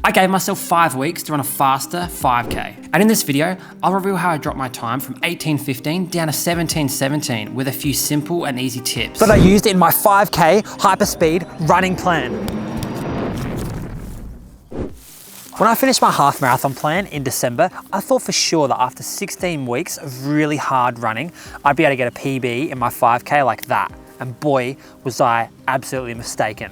I gave myself 5 weeks to run a faster 5K. And in this video, I'll reveal how I dropped my time from 18:15 down to 17:17 with a few simple and easy tips that I used in my 5K hyperspeed running plan. When I finished my half marathon plan in December, I thought for sure that after 16 weeks of really hard running, I'd be able to get a PB in my 5K like that. And boy, was I absolutely mistaken.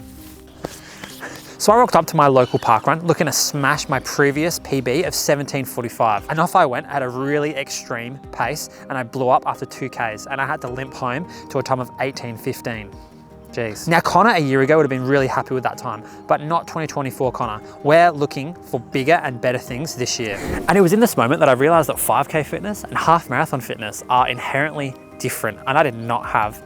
So I rocked up to my local park run looking to smash my previous PB of 17:45. And off I went at a really extreme pace and I blew up after 2Ks and I had to limp home to a time of 18:15. Jeez. Now Connor a year ago would have been really happy with that time, but not 2024 Connor. We're looking for bigger and better things this year. And it was in this moment that I realized that 5K fitness and half marathon fitness are inherently different. And I did not have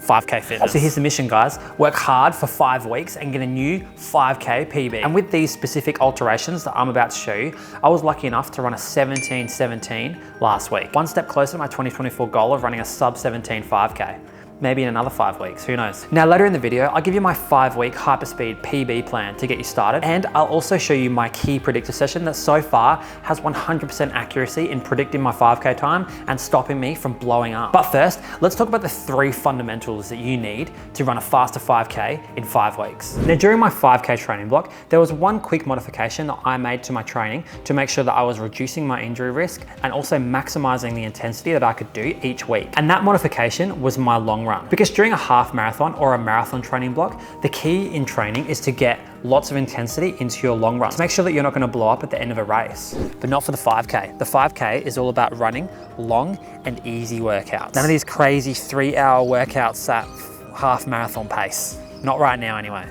5K fitness. So here's the mission, guys. Work hard for 5 weeks and get a new 5K PB. And with these specific alterations that I'm about to show you, I was lucky enough to run a 17:17 last week. One step closer to my 2024 goal of running a sub 17 5K. Maybe in another 5 weeks, who knows? Now later in the video, I'll give you my 5-week hyperspeed PB plan to get you started. And I'll also show you my key predictor session that so far has 100% accuracy in predicting my 5K time and stopping me from blowing up. But first, let's talk about the 3 fundamentals that you need to run a faster 5K in 5 weeks. Now during my 5K training block, there was one quick modification that I made to my training to make sure that I was reducing my injury risk and also maximizing the intensity that I could do each week. And that modification was my long run. Because during a half marathon or a marathon training block, the key in training is to get lots of intensity into your long run. So make sure that you're not going to blow up at the end of a race, but not for the 5K. The 5K is all about running long and easy workouts. None of these crazy 3-hour workouts at half marathon pace. Not right now anyway.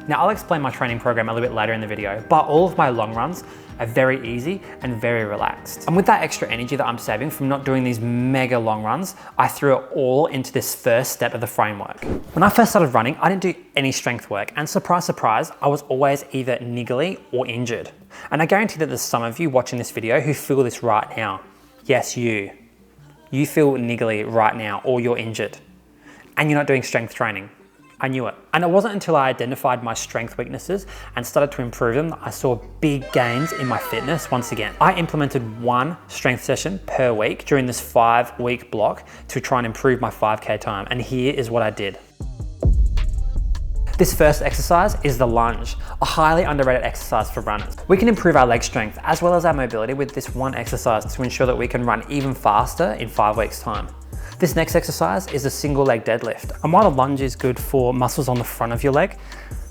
Now I'll explain my training program a little bit later in the video, but all of my long runs are very easy and very relaxed. And with that extra energy that I'm saving from not doing these mega long runs, I threw it all into this first step of the framework. When I first started running, I didn't do any strength work, and surprise, surprise, I was always either niggly or injured. And I guarantee that there's some of you watching this video who feel this right now. Yes, you. You feel niggly right now, or you're injured, and you're not doing strength training. I knew it. And it wasn't until I identified my strength weaknesses and started to improve them that I saw big gains in my fitness once again. I implemented 1 strength session per week during this 5-week block to try and improve my 5K time. And here is what I did. This first exercise is the lunge, a highly underrated exercise for runners. We can improve our leg strength as well as our mobility with this one exercise to ensure that we can run even faster in 5 weeks' time. This next exercise is a single leg deadlift. And while the lunge is good for muscles on the front of your leg,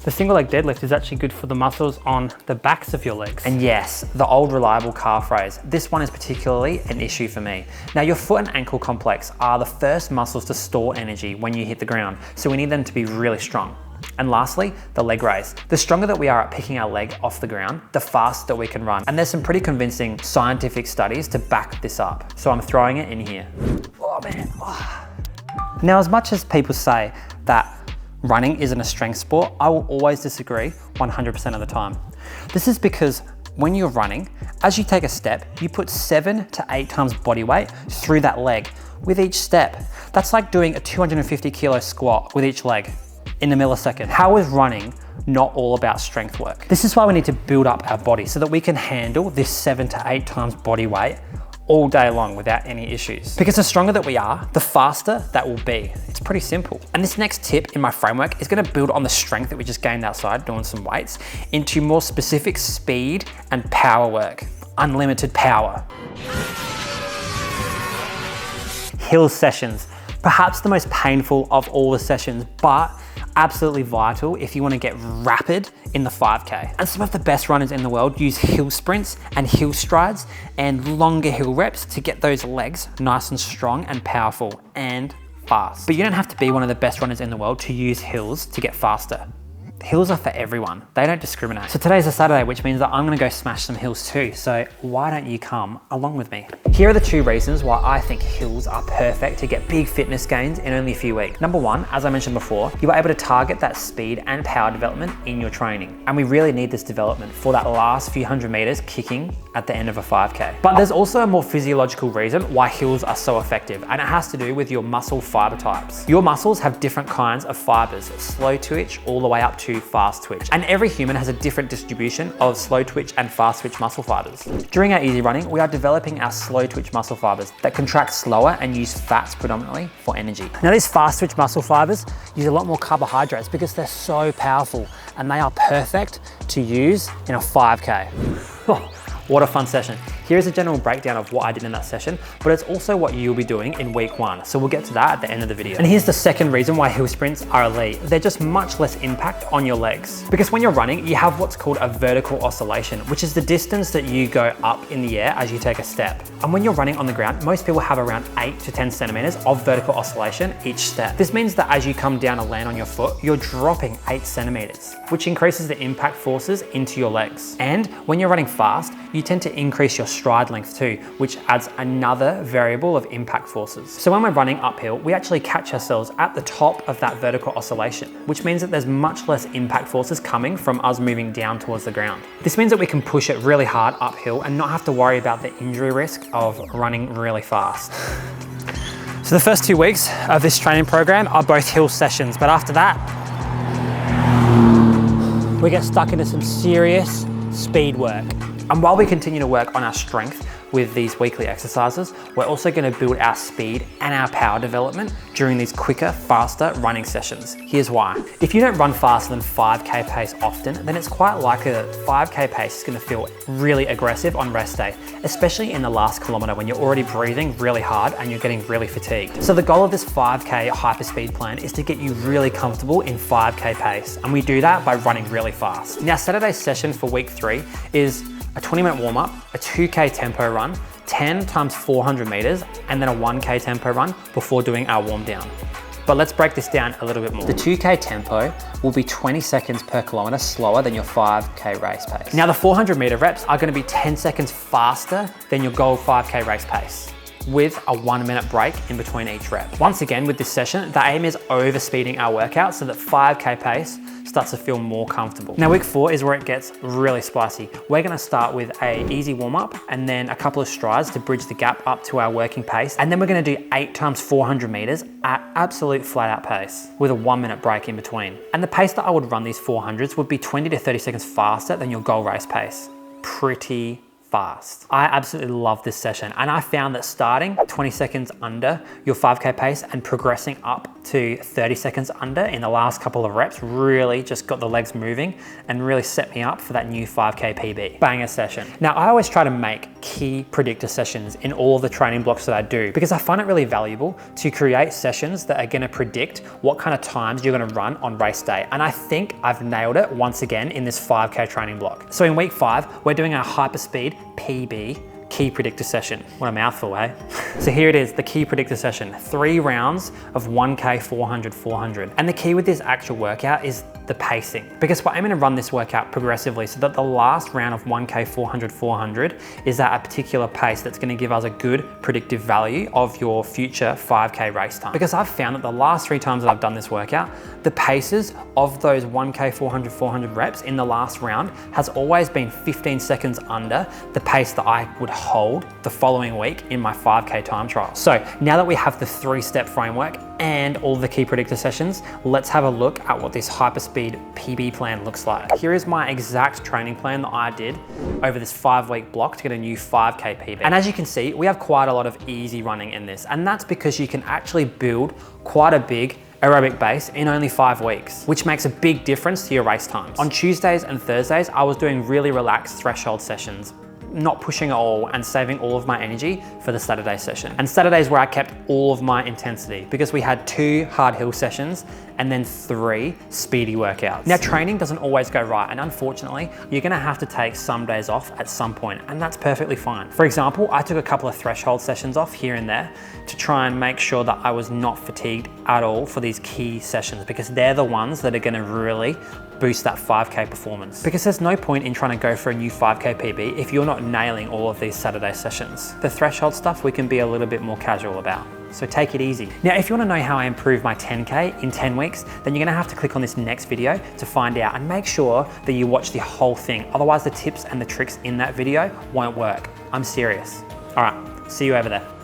the single leg deadlift is actually good for the muscles on the backs of your legs. And yes, the old reliable calf raise. This one is particularly an issue for me. Now your foot and ankle complex are the first muscles to store energy when you hit the ground. So we need them to be really strong. And lastly, the leg raise. The stronger that we are at picking our leg off the ground, the faster that we can run. And there's some pretty convincing scientific studies to back this up. So I'm throwing it in here. Oh man. Oh. Now, as much as people say that running isn't a strength sport, I will always disagree 100% of the time. This is because when you're running, as you take a step, you put 7 to 8 times body weight through that leg with each step. That's like doing a 250 kilo squat with each leg in a millisecond. How is running not all about strength work? This is why we need to build up our body so that we can handle this 7 to 8 times body weight all day long without any issues. Because the stronger that we are, the faster that will be. It's pretty simple. And this next tip in my framework is gonna build on the strength that we just gained outside doing some weights into more specific speed and power work. Unlimited power. Hill sessions. Perhaps the most painful of all the sessions, but absolutely vital if you want to get rapid in the 5K. And some of the best runners in the world use hill sprints and hill strides and longer hill reps to get those legs nice and strong and powerful and fast. But you don't have to be one of the best runners in the world to use hills to get faster. Hills are for everyone. They don't discriminate. So today's a Saturday, which means that I'm gonna go smash some hills too. So why don't you come along with me? Here are the 2 reasons why I think hills are perfect to get big fitness gains in only a few weeks. Number 1, as I mentioned before, you are able to target that speed and power development in your training. And we really need this development for that last few hundred meters kicking at the end of a 5K. But there's also a more physiological reason why hills are so effective, and it has to do with your muscle fiber types. Your muscles have different kinds of fibers, slow twitch all the way up to fast twitch. And every human has a different distribution of slow twitch and fast twitch muscle fibers. During our easy running, we are developing our slow twitch muscle fibers that contract slower and use fats predominantly for energy. Now these fast twitch muscle fibers use a lot more carbohydrates because they're so powerful, and they are perfect to use in a 5K. What a fun session. Here's a general breakdown of what I did in that session, but it's also what you'll be doing in week 1. So we'll get to that at the end of the video. And here's the second reason why hill sprints are elite. They're just much less impact on your legs. Because when you're running, you have what's called a vertical oscillation, which is the distance that you go up in the air as you take a step. And when you're running on the ground, most people have around 8 to 10 centimeters of vertical oscillation each step. This means that as you come down and land on your foot, you're dropping 8 centimeters, which increases the impact forces into your legs. And when you're running fast, you tend to increase your stride length too, which adds another variable of impact forces. So when we're running uphill, we actually catch ourselves at the top of that vertical oscillation, which means that there's much less impact forces coming from us moving down towards the ground. This means that we can push it really hard uphill and not have to worry about the injury risk of running really fast. So the first 2 weeks of this training program are both hill sessions, but after that, we get stuck into some serious speed work. And while we continue to work on our strength with these weekly exercises, we're also going to build our speed and our power development during these quicker, faster running sessions. Here's why. If you don't run faster than 5K pace often, then it's quite likely that 5K pace is going to feel really aggressive on rest day, especially in the last kilometer when you're already breathing really hard and you're getting really fatigued. So the goal of this 5K hyperspeed plan is to get you really comfortable in 5K pace. And we do that by running really fast. Now, Saturday's session for week 3 is a 20-minute warm-up, a 2K tempo run, 10 times 400 meters, and then a 1K tempo run before doing our warm down. But let's break this down a little bit more. The 2K tempo will be 20 seconds per kilometer slower than your 5K race pace. Now the 400 meter reps are gonna be 10 seconds faster than your goal 5K race pace, with a 1-minute break in between each rep. Once again, with this session, the aim is overspeeding our workout so that 5K pace starts to feel more comfortable. Now week 4 is where it gets really spicy. We're gonna start with an easy warm up and then a couple of strides to bridge the gap up to our working pace. And then we're gonna do 8 times 400 meters at absolute flat out pace with a 1-minute break in between. And the pace that I would run these 400s would be 20 to 30 seconds faster than your goal race pace. Pretty fast. I absolutely love this session, and I found that starting 20 seconds under your 5K pace and progressing up to 30 seconds under in the last couple of reps really just got the legs moving and really set me up for that new 5K PB. Banger session. Now I always try to make key predictor sessions in all of the training blocks that I do because I find it really valuable to create sessions that are going to predict what kind of times you're going to run on race day, and I think I've nailed it once again in this 5K training block. So in week 5 we're doing our hyperspeed PB key predictor session. What a mouthful, eh? So here it is, the key predictor session. 3 rounds of 1K, 400, 400. And the key with this actual workout is the pacing, because we're aiming to run this workout progressively so that the last round of 1K, 400, 400 is at a particular pace that's gonna give us a good predictive value of your future 5K race time. Because I've found that the last 3 times that I've done this workout, the paces of those 1K, 400, 400 reps in the last round has always been 15 seconds under the pace that I would hold the following week in my 5K time trial. So now that we have the 3-step framework and all the key predictor sessions, let's have a look at what this hyperspeed PB plan looks like. Here is my exact training plan that I did over this 5-week block to get a new 5K PB. And as you can see, we have quite a lot of easy running in this, and that's because you can actually build quite a big aerobic base in only 5 weeks, which makes a big difference to your race times. On Tuesdays and Thursdays, I was doing really relaxed threshold sessions, not pushing at all and saving all of my energy for the Saturday session. And Saturdays where I kept all of my intensity because we had 2 hard hill sessions and then 3 speedy workouts. Now, training doesn't always go right, and unfortunately, you're gonna have to take some days off at some point, and that's perfectly fine. For example, I took a couple of threshold sessions off here and there to try and make sure that I was not fatigued at all for these key sessions, because they're the ones that are gonna really boost that 5K performance. Because there's no point in trying to go for a new 5K PB if you're not nailing all of these Saturday sessions. The threshold stuff we can be a little bit more casual about. So take it easy. Now, if you want to know how I improve my 10K in 10 weeks, then you're going to have to click on this next video to find out, and make sure that you watch the whole thing. Otherwise, the tips and the tricks in that video won't work. I'm serious. All right, see you over there.